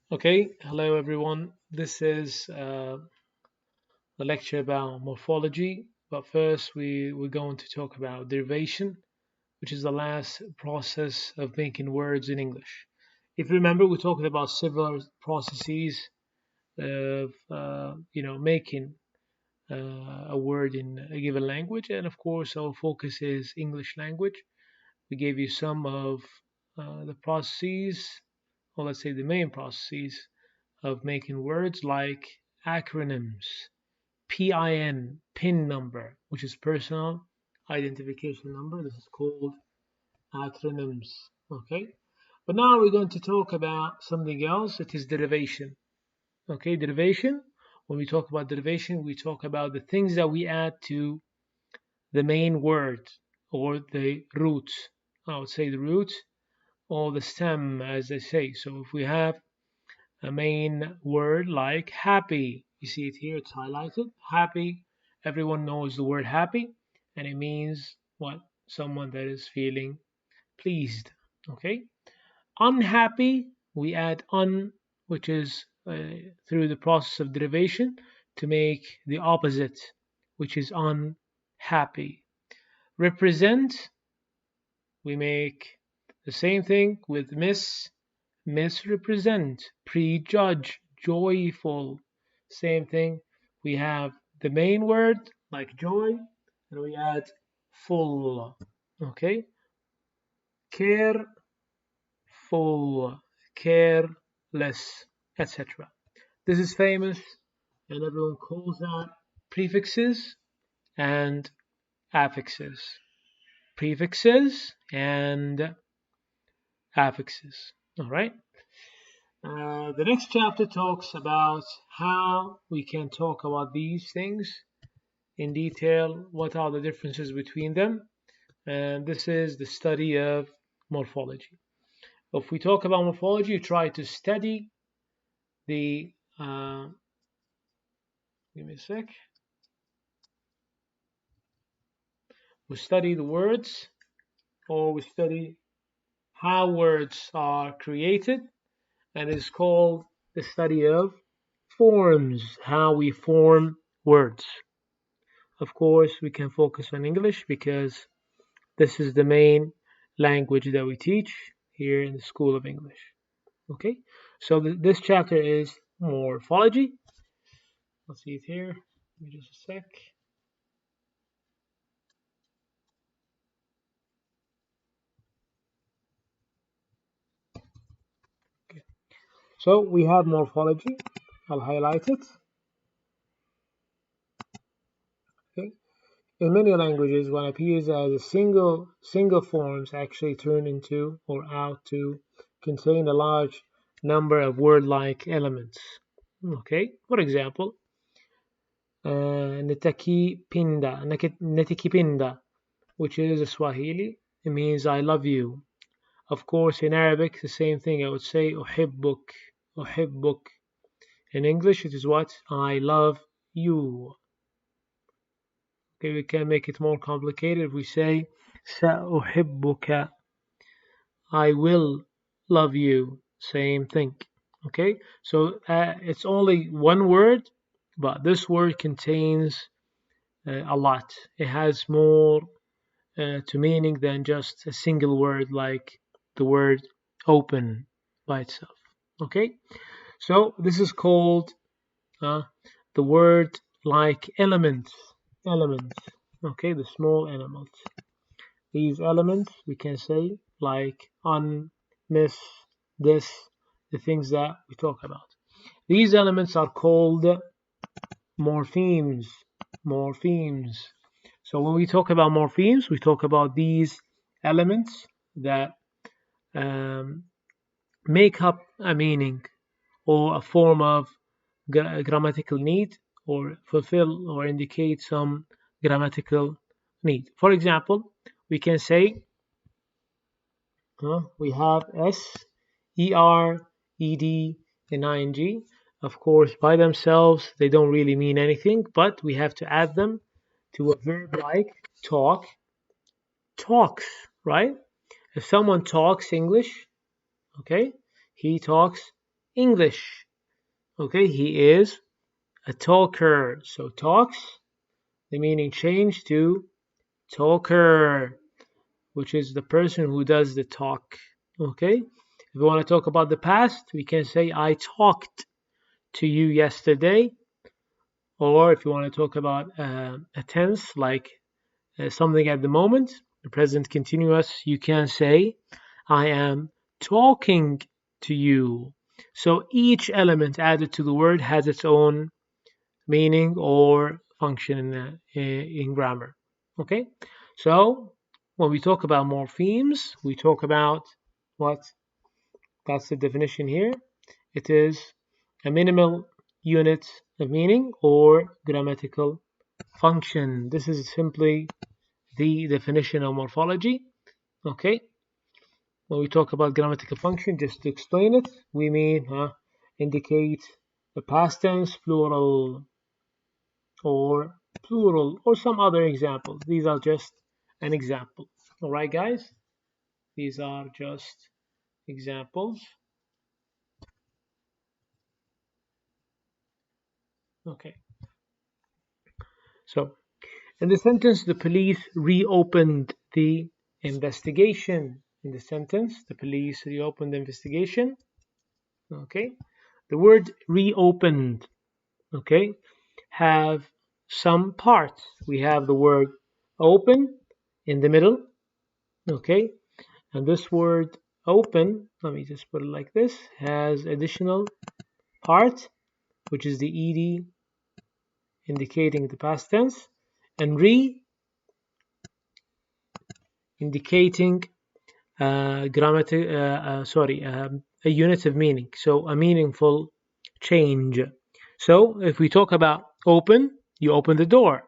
Okay, hello everyone. This is the lecture about morphology, but first we're going to talk about derivation, which is the last process of making words in English. If you remember, we talked about several processes of making a word in a given language, and of course our focus is English language. We gave you some of the processes, or let's say the main processes of making words like acronyms, PIN number, which is personal identification number. This is called acronyms. Okay. But now we're going to talk about something else. It is derivation. Okay, derivation. When we talk about derivation, we talk about the things that we add to the main word or the root. I would say the root or the stem, as they say. So if we have a main word like happy. You see it here, it's highlighted. Happy. Everyone knows the word happy, and it means what? Someone that is feeling pleased. Okay. Unhappy, we add un, which is through the process of derivation to make the opposite, which is unhappy. Represent, we make the same thing with misrepresent, prejudge, joyful. Same thing. We have the main word like joy, and we add full. Okay, careful, careless, etc. This is famous, and everyone calls that prefixes and affixes. Prefixes and affixes. All right. The next chapter talks about how we can talk about these things in detail, what are the differences between them, and this is the study of morphology. If we talk about morphology, you try to study the, give me a sec, we study the words, or we study how words are created, and it's called the study of forms, how we form words. Of course, we can focus on English because this is the main language that we teach here in the School of English. Okay, so this chapter is morphology. Let's see it here. Give me just a sec. Okay. So we have morphology. I'll highlight it. Okay. In many languages, what appears as a single forms actually turn into or out to contain a large number of word-like elements. Okay, for example, netakipinda, which is a Swahili. It means I love you. Of course, in Arabic, the same thing. I would say uhibbuk, uhibbuk. In English, it is what? I love you. Okay, we can make it more complicated if we say سأحبك, I will love you. Same thing. Okay, so it's only one word, but this word contains a lot. It has more to meaning than just a single word like the word open by itself. Okay, so this is called the word like elements. Elements. Okay, the small elements. These elements we can say like on, miss, this, the things that we talk about. These elements are called morphemes. Morphemes. So when we talk about morphemes, we talk about these elements that make up a meaning or a form of grammatical need or fulfill or indicate some grammatical need. For example, we can say we have S, ER, ED, and ING. Of course, by themselves, they don't really mean anything, but we have to add them to a verb like talk, talks, right? If someone talks English, okay, he talks English. Okay, he is a talker. So talks, the meaning changed to talker, which is the person who does the talk. Okay, if we want to talk about the past, we can say I talked to you yesterday. Or if you want to talk about a tense, like something at the moment, the present continuous, you can say I am talking to you. So each element added to the word has its own meaning or function in grammar. Okay, so when we talk about morphemes, we talk about what? That's the definition here. It is a minimal unit of meaning or grammatical function. This is simply the definition of morphology. Okay, when we talk about grammatical function, just to explain it, we mean indicate the past tense, plural, or some other examples. These are just an example. All right, guys, these are just examples. Okay, so in the sentence, the police reopened the investigation. In the sentence, the police reopened the investigation. Okay, the word reopened, okay, have some parts. We have the word open in the middle, okay, and this word open, let me just put it like this, has additional part, which is the ed indicating the past tense, and re indicating a unit of meaning, so a meaningful change. So if we talk about open, you open the door.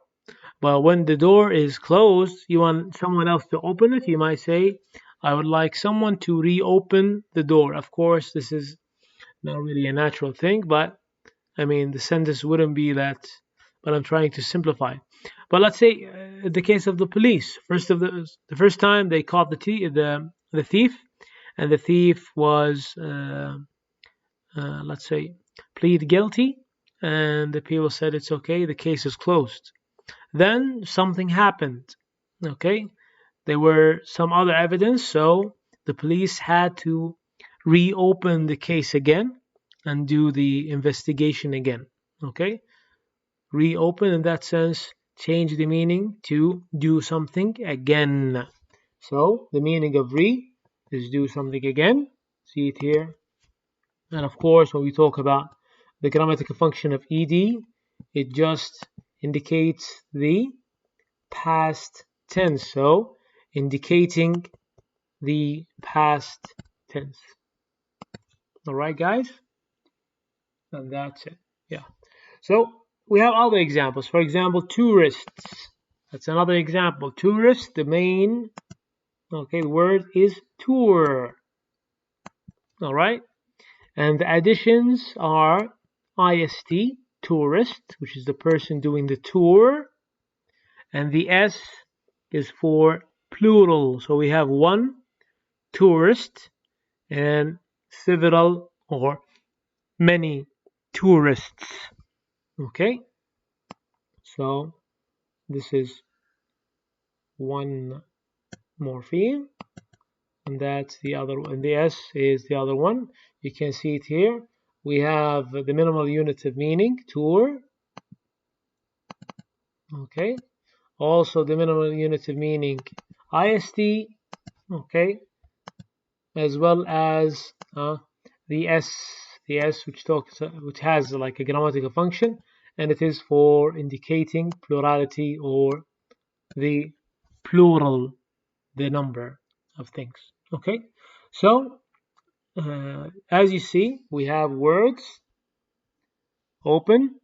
But when the door is closed, you want someone else to open it. You might say, I would like someone to reopen the door. Of course, this is not really a natural thing, but I mean, the sentence wouldn't be that, but I'm trying to simplify. But let's say the case of the police. The first time they caught the thief, and the thief was let's say plead guilty, and the people said it's okay, the case is closed. Then something happened. Okay, there were some other evidence, so the police had to reopen the case again and do the investigation again. Okay, reopen in that sense, change the meaning to do something again. So the meaning of re is do something again. See it here. And of course, when we talk about the grammatical function of ed, it just indicates the past tense. So indicating the past tense. All right, guys? And that's it. Yeah. So we have other examples. For example, tourists. That's another example. Tourist, the main, okay, the word is tour. All right. And the additions are ist, tourist, which is the person doing the tour. And the s is for plural. So we have one tourist and several or many tourists. Okay. So this is one morpheme, and that's the other one. And the S is the other one. You can see it here. We have the minimal unit of meaning, tour. Okay. Also the minimal unit of meaning, ist. Okay. As well as the S, which has like a grammatical function, and it is for indicating plurality or the plural, the number of things. Okay, so as you see, we have words open,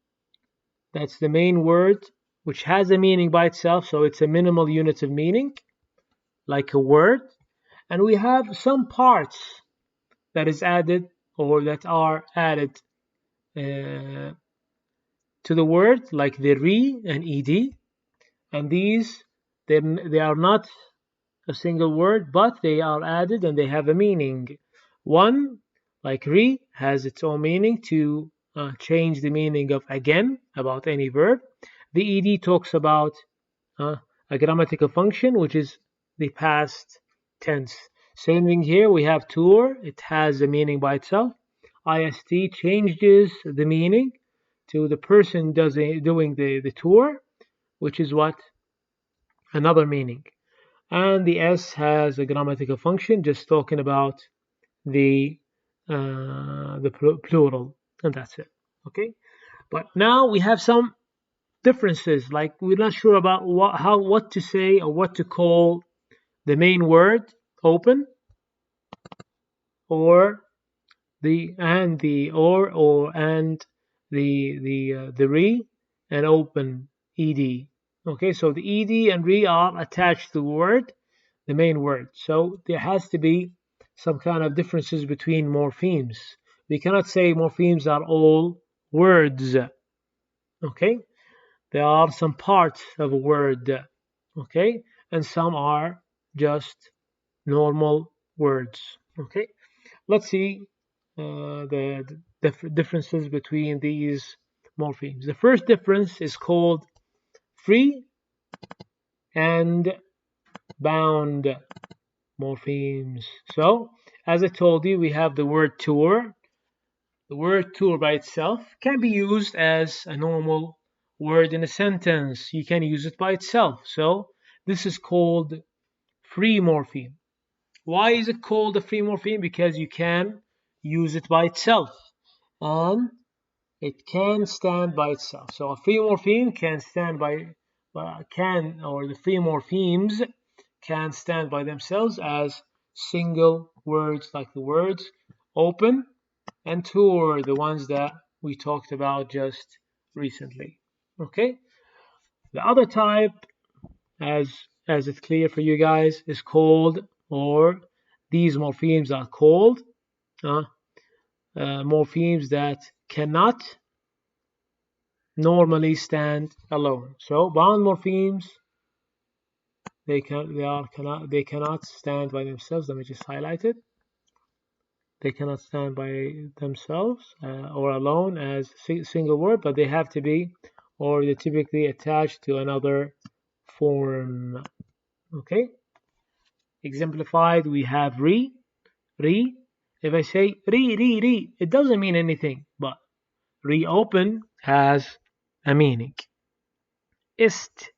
that's the main word, which has a meaning by itself, so it's a minimal unit of meaning like a word, and we have some parts that is added or that are added to the word, like the re and ed, and these they are not a single word, but they are added and they have a meaning. One, Like re has its own meaning to change the meaning of again about any verb. The ed talks about uh, a grammatical function, which is the past tense. Same thing here. We have tour. It has a meaning by itself. Ist changes the meaning to the person doing the tour, which is what? Another meaning. And the S has a grammatical function, just talking about the plural, and that's it. Okay. But now we have some differences. Like we're not sure about what to say or what to call the main word open, or the and the or and the re and open ed. Okay, so the ed and re are attached to the word, the main word. So there has to be some kind of differences between morphemes. We cannot say morphemes are all words. Okay, there are some parts of a word. Okay, and some are just normal words. Okay, let's see the differences between these morphemes. The first difference is called free and bound morphemes. So, as I told you, we have the word tour. The word tour by itself can be used as a normal word in a sentence. You can use it by itself. So, this is called free morpheme. Why is it called a free morpheme? Because you can use it by itself, and it can stand by itself. So a free morpheme can stand by, or the free morphemes can stand by themselves as single words, like the words open and tour, the ones that we talked about just recently. Okay. The other type, as it's clear for you guys, is called, or these morphemes are called morphemes that cannot normally stand alone. So bound morphemes, they cannot stand by themselves. Let me just highlight it. They cannot stand by themselves or alone as single word, but they have to be, or they're typically attached to another form. Okay. Exemplified, we have re. If I say re, it doesn't mean anything, but reopen has a meaning. Ist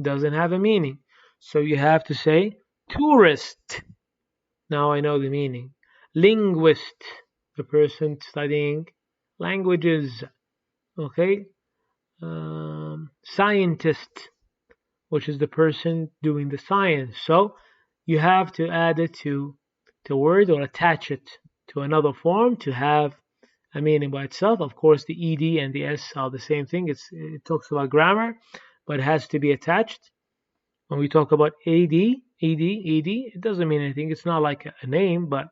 doesn't have a meaning. So you have to say tourist. Now I know the meaning. Linguist, the person studying languages. Okay. Scientist, which is the person doing the science. So you have to add it to the word or attach it to another form to have a meaning by itself. Of course, the ed and the s are the same thing. It talks about grammar, but it has to be attached. When we talk about ed, it doesn't mean anything. It's not like a name, but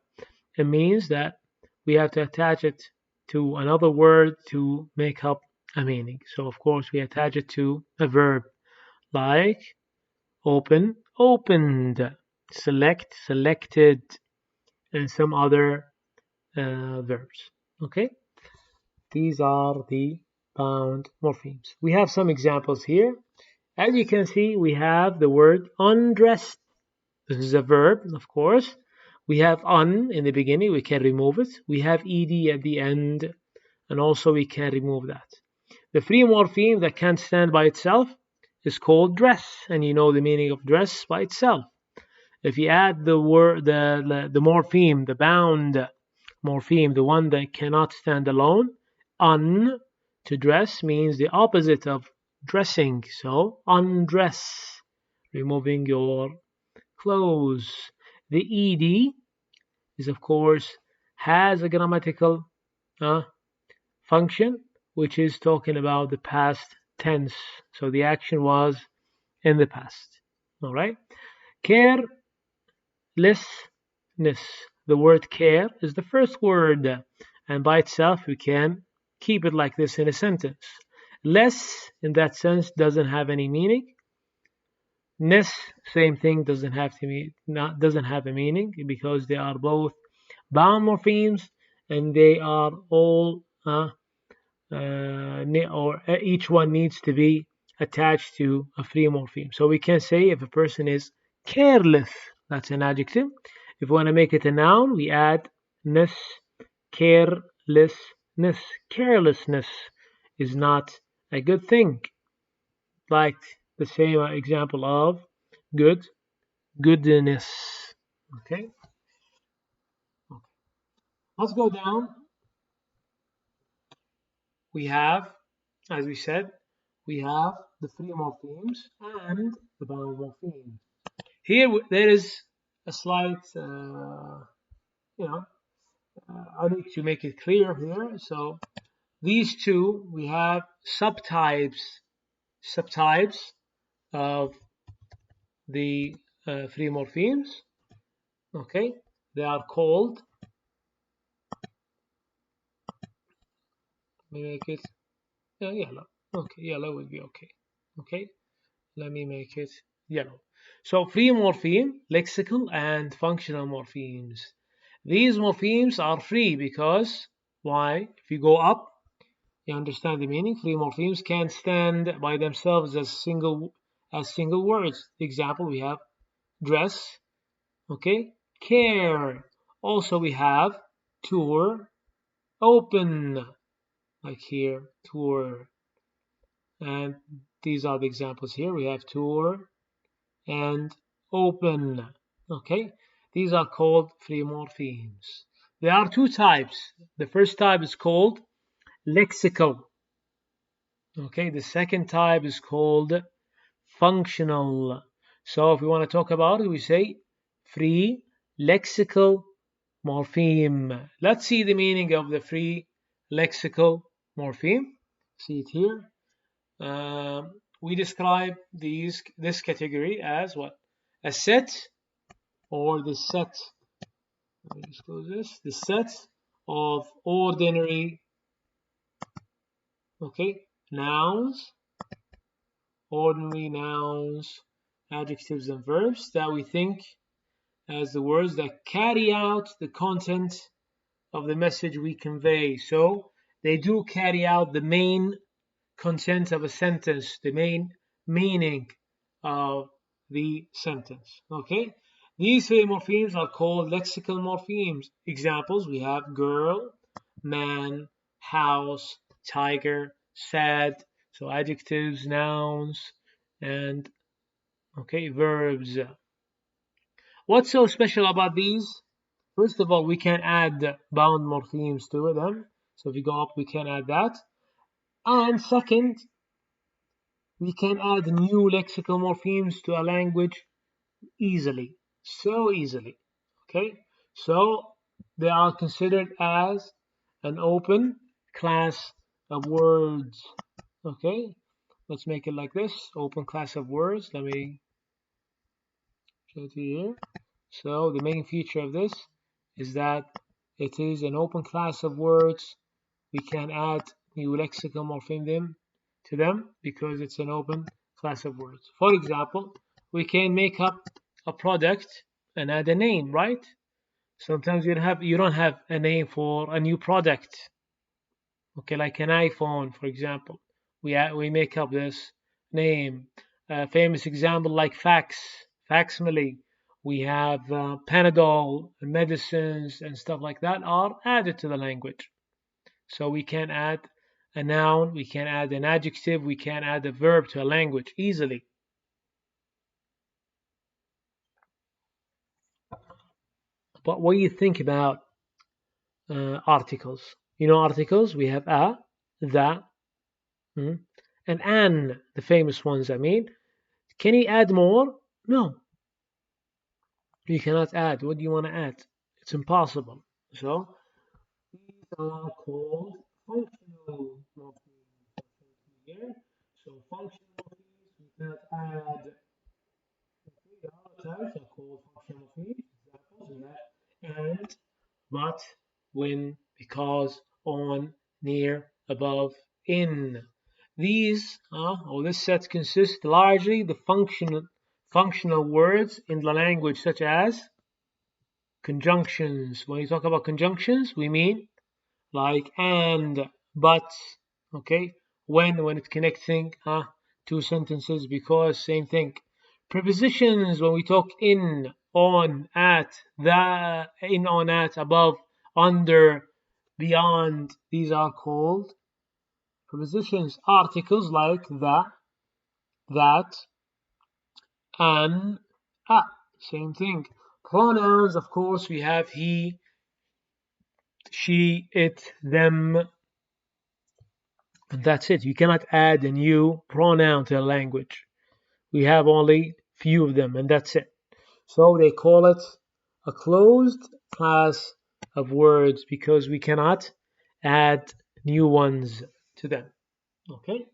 it means that we have to attach it to another word to make up a meaning. So of course we attach it to a verb, like open, opened, select, selected, and some other verbs. Okay, these are the bound morphemes. We have some examples here. As you can see, we have the word undressed. This is a verb, of course. We have un in the beginning, we can remove it. We have ed at the end, and also we can remove that. The free morpheme that can't stand by itself is called dress, and you know the meaning of dress by itself. If you add the word, the morpheme, the bound morpheme, the one that cannot stand alone, un, to dress, means the opposite of dressing. So undress, removing your clothes. The ed is, of course, has a grammatical function, which is talking about the past tense. So the action was in the past. All right. Carelessness. The word care is the first word, and by itself we can keep it like this in a sentence. Less, in that sense, doesn't have any meaning. Ness, same thing, doesn't have a meaning, because they are both bound morphemes, and they are all each one needs to be attached to a free morpheme. So we can say if a person is careless, that's an adjective. If we want to make it a noun, we add ness, carelessness. Carelessness is not a good thing. Like the same example of good, goodness. Okay, let's go down. We have, as we said, we have the free morphemes and the bound morphemes. Here there is a slight, I need to make it clear here. So these two, we have subtypes of the free morphemes. Okay, they are called. Let me make it yellow. Okay, yellow will be okay. Okay, let me make it yellow. So free morpheme, lexical and functional morphemes. These morphemes are free because why? If you go up, you understand the meaning. Free morphemes can stand by themselves as single words. Example, we have dress, okay, care. Also we have tour, open, like here, tour. And these are the examples here. We have tour and open. Okay, these are called free morphemes. There are two types. The first type is called lexical. Okay, the second type is called functional. So if we want to talk about it, we say free lexical morpheme. Let's see the meaning of the free lexical morpheme. See it here. We describe this category as what? A set, or the set. Let me just close this. The set of ordinary, okay, nouns, adjectives, and verbs that we think as the words that carry out the content of the message we convey. So they do carry out the main content of a sentence, the main meaning of the sentence. Okay, these three morphemes are called lexical morphemes. Examples, we have girl, man, house, tiger, sad. So adjectives, nouns, and okay, verbs. What's so special about these? First of all, we can add bound morphemes to them. So if we go up, we can add that. And second, we can add new lexical morphemes to a language easily, so easily. Okay, so they are considered as an open class of words. Okay, let's make it like this: open class of words. Let me show it to you here. So the main feature of this is that it is an open class of words. We can add new lexical morpheme to them because it's an open class of words. For example, we can make up a product and add a name, right? Sometimes you don't have a name for a new product. Okay, like an iPhone, for example. We make up this name. A famous example like facsimile. We have Panadol, medicines, and stuff like that are added to the language. So we can add a noun, we can add an adjective, we can add a verb to a language easily. But what do you think about articles? You know articles? We have a, the, and an, the famous ones, I mean. Can you add more? No. You cannot add. What do you want to add? It's impossible. So these are called functional morphemes. Here. So functional morphemes, we cannot add. The other types are called functional morphemes. Examples we have and, but, when, because, on, near, above, in. These or this set consists largely the functional words in the language, such as conjunctions. When you talk about conjunctions, we mean like and, but, okay? When it's connecting two sentences, because same thing. Prepositions, when we talk in, on, at, the, in, on, at, above, under, beyond, these are called prepositions. Articles like the, that, an, a, same thing. Pronouns, of course, we have he, she, it, them, and that's it. You cannot add a new pronoun to a language. We have only few of them, and that's it. So they call it a closed class of words because we cannot add new ones to them. Okay?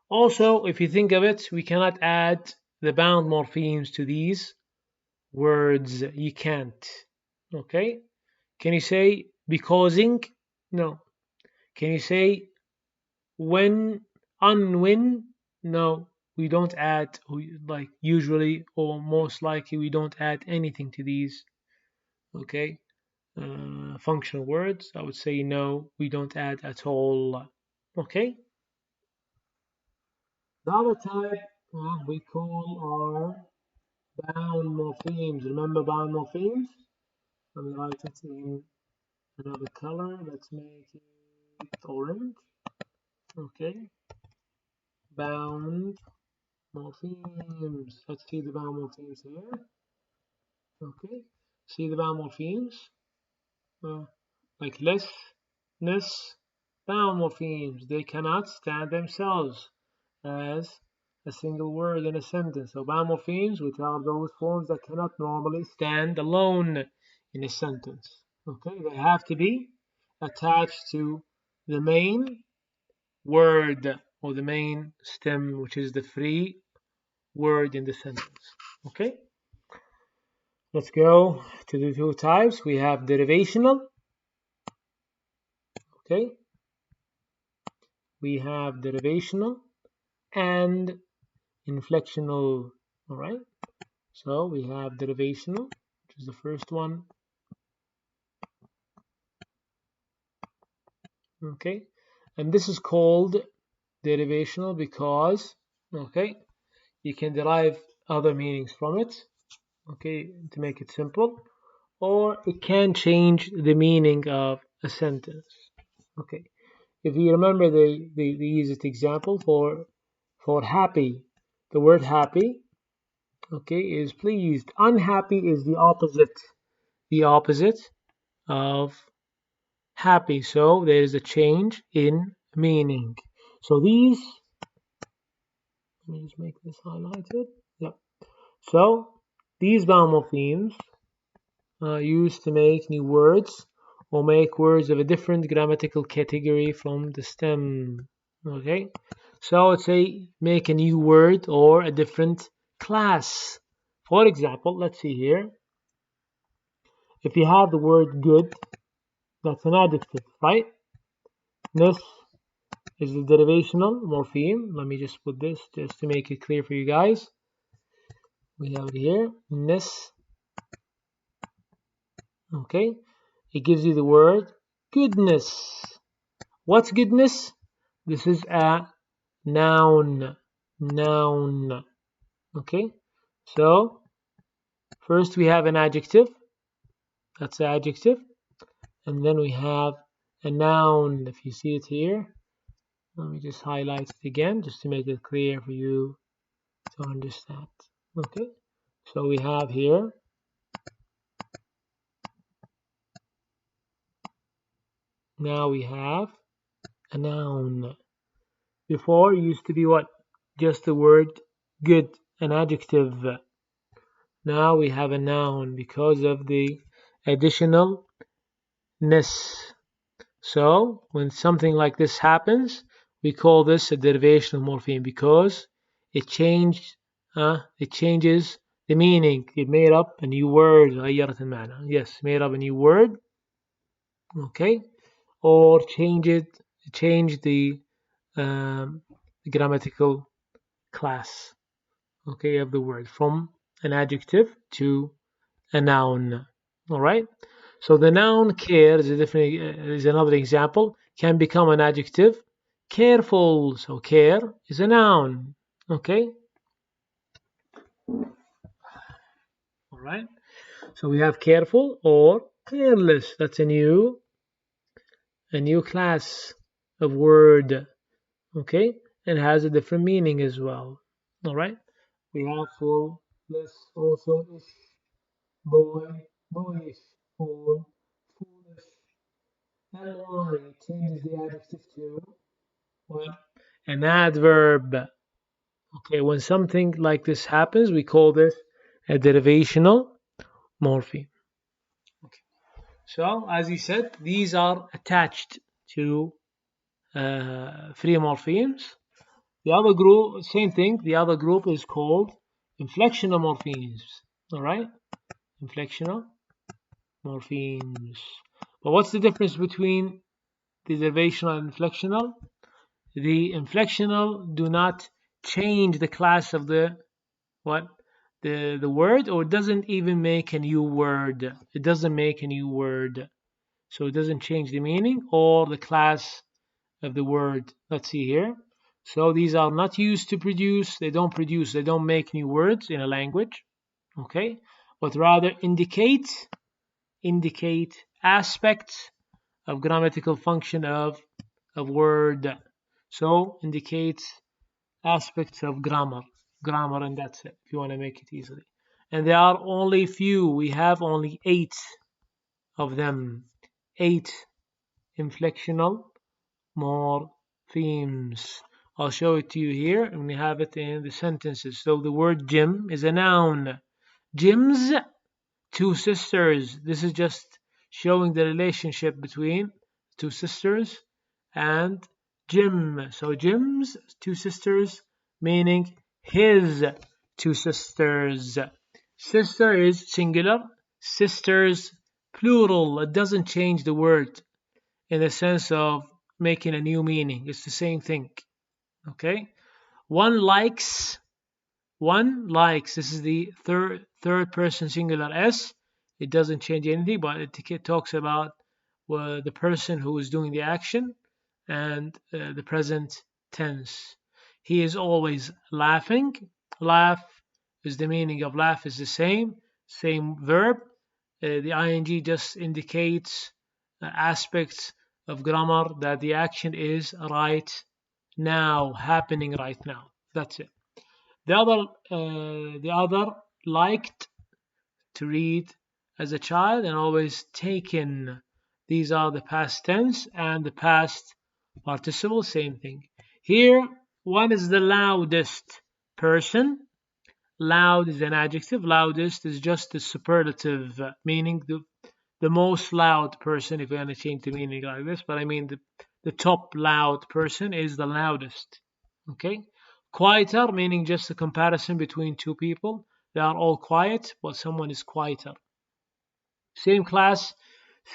Also, if you think of it, we cannot add the bound morphemes to these words. You can't. Okay? Can you say becauseing? No. Can you say when, unwin? No. We don't add, like usually or most likely, we don't add anything to these. Okay? Functional words, I would say no, we don't add at all. Okay? The other type we call our bound morphemes. Remember bound morphemes? Let me write it in another color. Let's make it orange. Okay. Bound morphemes. Let's see the bound morphemes here. Okay. See the bound morphemes? Like less, ness, bound morphemes. They cannot stand themselves as a single word in a sentence. So bound morphemes, which are those forms that cannot normally stand alone in a sentence. Okay, they have to be attached to the main word or the main stem, which is the free word in the sentence. Okay, let's go to the two types. We have derivational. Okay, we have derivational and inflectional. All right, so we have derivational, which is the first one. Okay, and this is called derivational because, okay, you can derive other meanings from it, okay, to make it simple, or it can change the meaning of a sentence. Okay, if you remember the easiest example for happy, the word happy, okay, is pleased. Unhappy is the opposite of happy. So there is a change in meaning. So these, let me just make this highlighted. Yep. So these bound morphemes are used to make new words or make words of a different grammatical category from the stem. Okay. So let's say make a new word or a different class. For example, let's see here. If you have the word good, that's an adjective, right? This is the derivational morpheme. Let me just put this just to make it clear for you guys. We have it here, ness. Okay, it gives you the word goodness. What's goodness? This is a noun. Noun. Okay, so first we have an adjective. That's the adjective. And then we have a noun. If you see it here, let me just highlight it again just to make it clear for you to understand. Okay, so we have here now we have a noun. Before it used to be what? Just the word good, an adjective. Now we have a noun because of the additional ness. So when something like this happens, we call this a derivational morpheme because it changes the meaning. It made up a new word. غيرت المعنى. Yes, made up a new word. Okay, or change the grammatical class, okay, of the word from an adjective to a noun. All right. So the noun care is a different is another example. Can become an adjective. Careful. So care is a noun. Okay. All right. So we have careful or careless. That's a new class of word. Okay, and has a different meaning as well. All right. We have full, less, also ish, boy, boyish, full, foolish. Ly changes the adjective to what? An adverb. Okay, when something like this happens, we call this a derivational morpheme. Okay. So, as you said, these are attached to free morphemes. The other group, same thing. The other group is called inflectional morphemes. All right, inflectional morphemes. But what's the difference between the derivational and inflectional? The inflectional do not change the class of the what the word, or it doesn't even make a new word. It doesn't make a new word, so it doesn't change the meaning or the class of the word. Let's see here. So these are not used to produce. They don't make new words in a language. Okay, but rather indicate aspects of grammatical function of word. So indicates aspects of grammar, and that's it. If you want to make it easily, and there are only few. We have only 8 of them. 8 inflectional morphemes. I'll show it to you here, and we have it in the sentences. So the word gym is a noun. Jim's two sisters. This is just showing the relationship between two sisters and Jim. So Jim's two sisters, meaning his two sisters. Sister is singular, sisters plural. It doesn't change the word in the sense of making a new meaning. It's the same thing. Okay? One likes. One likes. This is the third person singular s. It doesn't change anything, but it talks about the person who is doing the action and the present tense. He is always laughing. Laugh is the meaning of laugh is the same verb. The ing just indicates aspects of grammar that the action is right now, happening right now. That's it. The other liked to read as a child and always taken. These are the past tense and the past participle, same thing. Here, one is the loudest person. Loud is an adjective. Loudest is just a superlative, meaning the most loud person, if we're going to change the meaning like this, but I mean the top loud person is the loudest. Okay? Quieter, meaning just a comparison between two people. They are all quiet, but someone is quieter. Same class,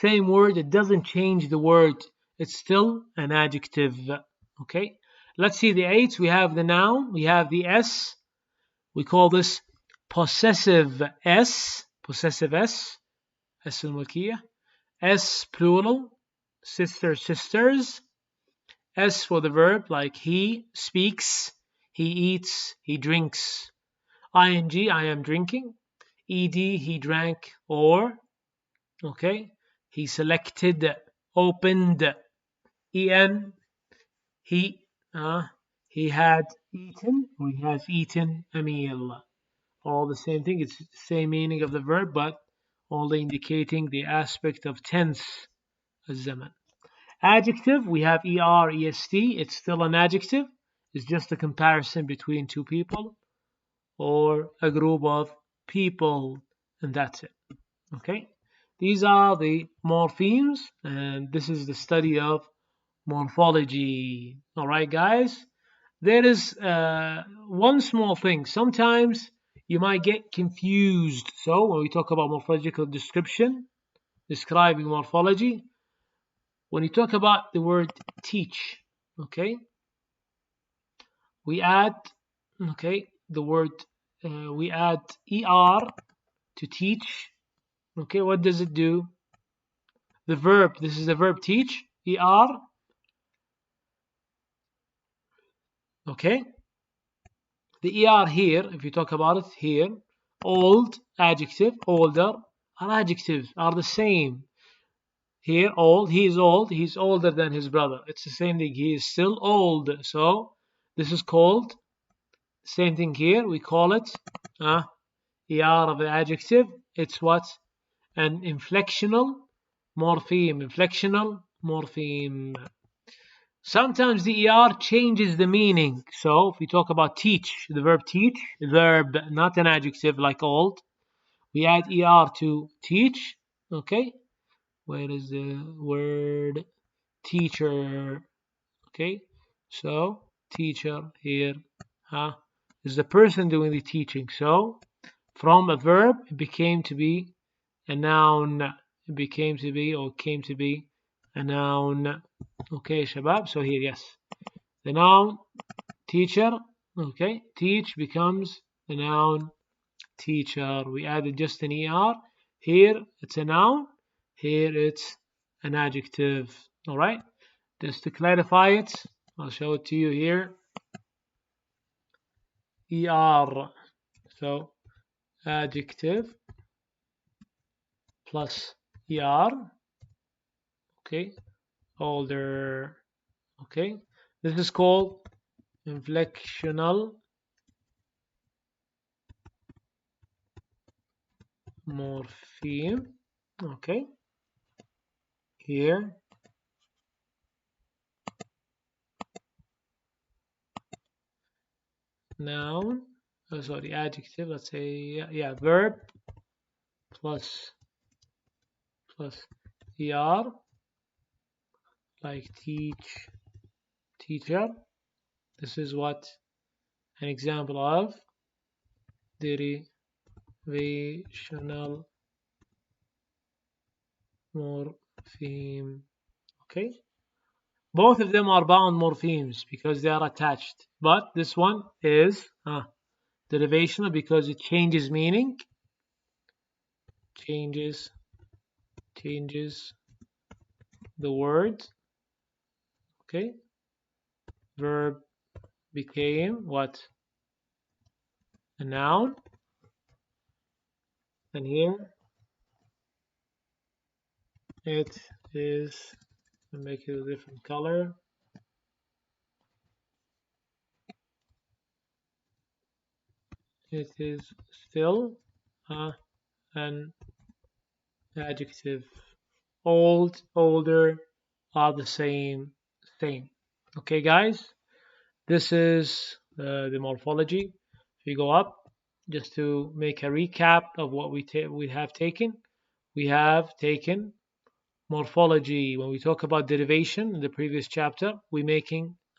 same word. It doesn't change the word. It's still an adjective. Okay? Let's see the 8. We have the noun. We have the S. We call this possessive S. Possessive S. S الملكية. S plural. Sisters. S for the verb, like he speaks, he eats, he drinks. Ing, I am drinking. Ed, he drank, or, okay, he selected, opened. En, he had eaten, or he has eaten a meal. All the same thing. It's the same meaning of the verb, but only indicating the aspect of tense, الزمن. Adjective, we have er, est. It's still an adjective. It's just a comparison between two people or a group of people, and that's it. Okay? These are the morphemes, and this is the study of morphology. All right, guys? There is one small thing. Sometimes you might get confused. So when we talk about morphological description, describing morphology, when you talk about the word teach, okay, we add, okay, the word, we add er to teach, Okay, what does it do? The verb, this is the verb teach, er. Okay, the er here, if you talk about it here, old, adjective, older, are adjectives, are the same. Here, old, he's older than his brother. It's the same thing, he is still old. So, this is called, same thing here, we call it, er of the adjective, it's what? An inflectional morpheme. Sometimes the er changes the meaning. So if we talk about teach, the verb teach, verb, not an adjective like old, we add er to teach. Okay, where is the word teacher? Okay, so teacher here is the person doing the teaching. So from a verb, it became to be a noun. It became to be or came to be a noun. Okay, shabab. So here, yes, the noun teacher. Okay, teach becomes the noun teacher. We added just an er. Here it's a noun. Here it's an adjective. All right. Just to clarify it, I'll show it to you here. Er. So adjective plus er. Okay. Older. Okay. This is called inflectional morpheme. Okay. Here. Noun. Oh, sorry, adjective. Let's say, yeah, verb plus er, like teach, teacher. This is what an example of derivational morpheme. Okay, both of them are bound morphemes because they are attached, but this one is derivational because it changes meaning, changes the word. Okay, verb became what? A noun. And here it is, I'll make it a different color. It is still an adjective. Old, older are the same. Okay, guys, this is the morphology. If you go up, just to make a recap of what we have taken. We have taken morphology. When we talk about derivation in the previous chapter, we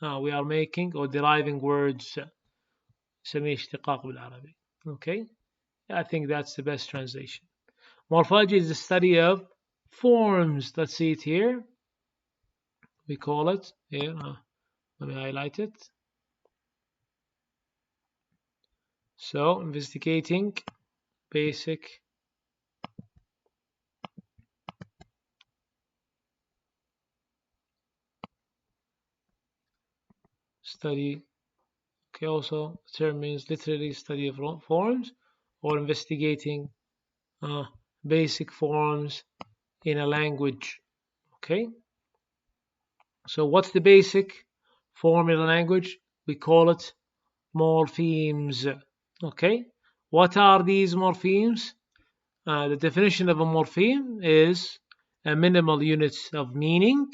are making or deriving words. Okay, I think that's the best translation. Morphology is the study of forms. Let's see it here. We call it here. Let me highlight it. So, investigating basic study. Okay, also the term means literally study of forms or investigating basic forms in a language. Okay, so what's the basic form in a language? We call it morphemes. Okay, what are these morphemes? The definition of a morpheme is a minimal unit of meaning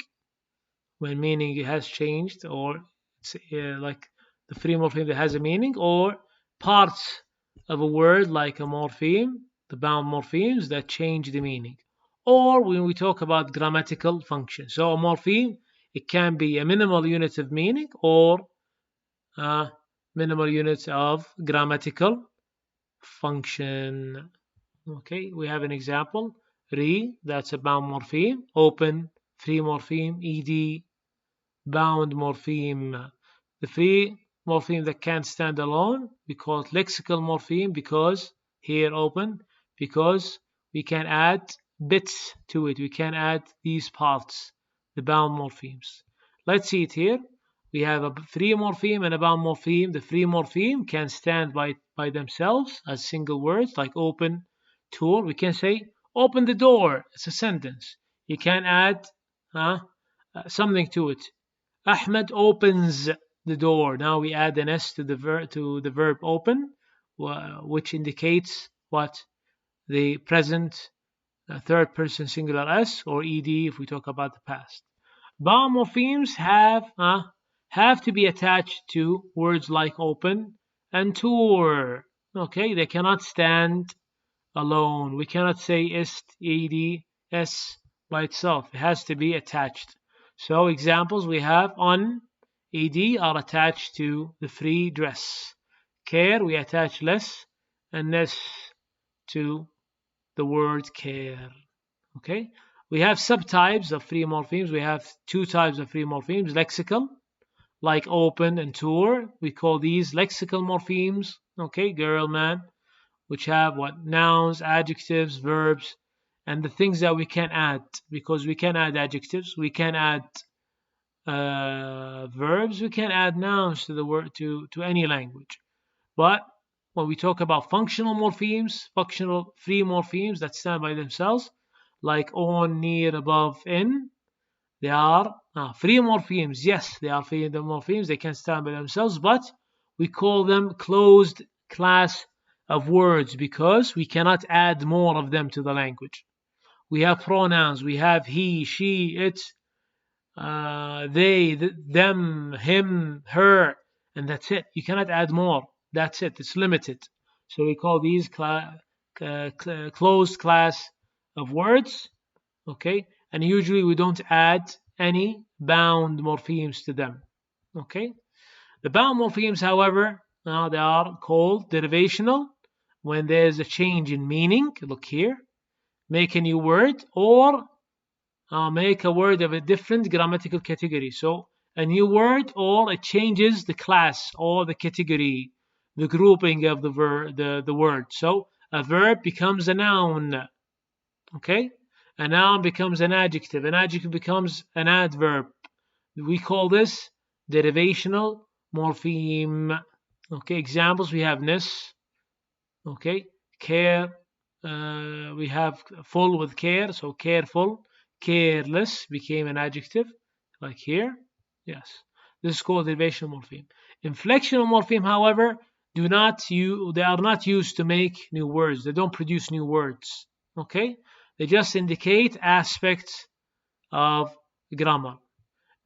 when meaning has changed, or it's like the free morpheme that has a meaning, or parts of a word like a morpheme, the bound morphemes that change the meaning, or when we talk about grammatical function. So a morpheme, it can be a minimal unit of meaning or minimal units of grammatical function. Okay, we have an example. Re, that's a bound morpheme. Open, free morpheme. Ed, bound morpheme. The free morpheme that can't stand alone, we call it lexical morpheme because, here open, because we can add bits to it. We can add these parts, the bound morphemes. Let's see it here. We have a free morpheme and a bound morpheme. The free morpheme can stand by themselves as single words like open, tour. We can say open the door. It's a sentence. You can add something to it. Ahmed opens the door. Now we add an s to the verb open, which indicates what? The present third person singular s, or ed if we talk about the past. Bound morphemes have to be attached to words like open and tour. Okay, they cannot stand alone. We cannot say ist, ed, s by itself. It has to be attached. So examples we have on, ed are attached to the free dress. Care, we attach less and less to the word care. Okay, we have subtypes of free morphemes. We have two types of free morphemes: lexical, like open and tour. We call these lexical morphemes. Okay, girl, man, which have what? Nouns, adjectives, verbs, and the things that we can add, because we can add adjectives, we can add verbs, we can add nouns to the word to any language. But when we talk about functional morphemes, functional free morphemes that stand by themselves, like on, near, above, in, they are free morphemes. Yes, they are free morphemes. They can stand by themselves, but we call them closed class of words because we cannot add more of them to the language. We have pronouns. We have he, she, it, they, them, him, her, and that's it. You cannot add more. That's it. It's limited. So we call these closed class of words. Okay, and usually we don't add any bound morphemes to them. Okay, the bound morphemes, however, now they are called derivational when there's a change in meaning. Look here, make a new word or make a word of a different grammatical category. So a new word, or it changes the class or the category, the grouping of the word. So a verb becomes a noun. Okay, a noun becomes an adjective becomes an adverb. We call this derivational morpheme. Okay, examples we have ness. Okay, care, we have full with care, so careful. Careless became an adjective, like here. Yes, this is called derivational morpheme. Inflectional morpheme, however, they are not used to make new words. They don't produce new words. Okay, they just indicate aspects of grammar.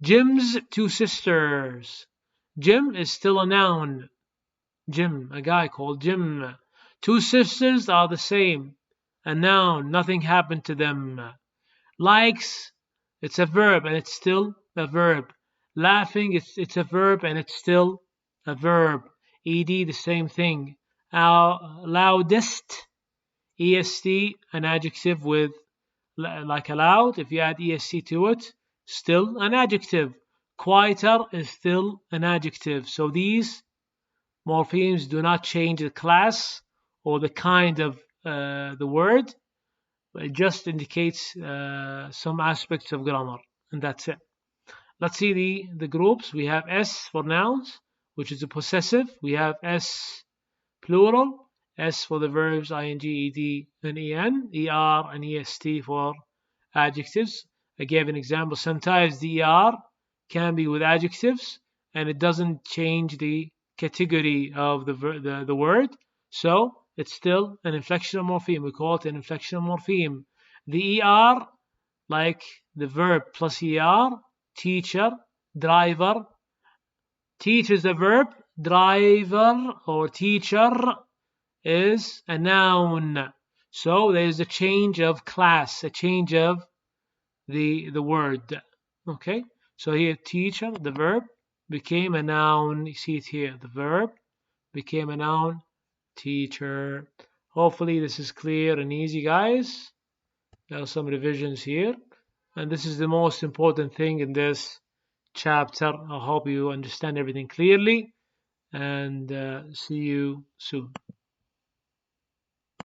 Jim's two sisters. Jim is still a noun. Jim, a guy called Jim. Two sisters are the same. A noun, nothing happened to them. Likes, it's a verb and it's still a verb. Laughing, it's a verb and it's still a verb. Ed, the same thing. Loudest, est, an adjective with like loud. If you add est to it, still an adjective. Quieter is still an adjective. So these morphemes do not change the class or the kind of the word. It just indicates some aspects of grammar, and that's it. Let's see the groups. We have S for nouns, which is a possessive. We have S plural, S for the verbs ing, ed, and en, er, and est for adjectives. I gave an example. Sometimes the er can be with adjectives, and it doesn't change the category of the word. So it's still an inflectional morpheme. We call it an inflectional morpheme. The er, like the verb plus er, teacher, driver. Teach is a verb. Driver or teacher is a noun. So there is a change of class, a change of the word. Okay, so here teacher, the verb, became a noun. You see it here. The verb became a noun. Teacher. Hopefully this is clear and easy, guys. There are some revisions here, and this is the most important thing in this chapter. I hope you understand everything clearly, and see you soon.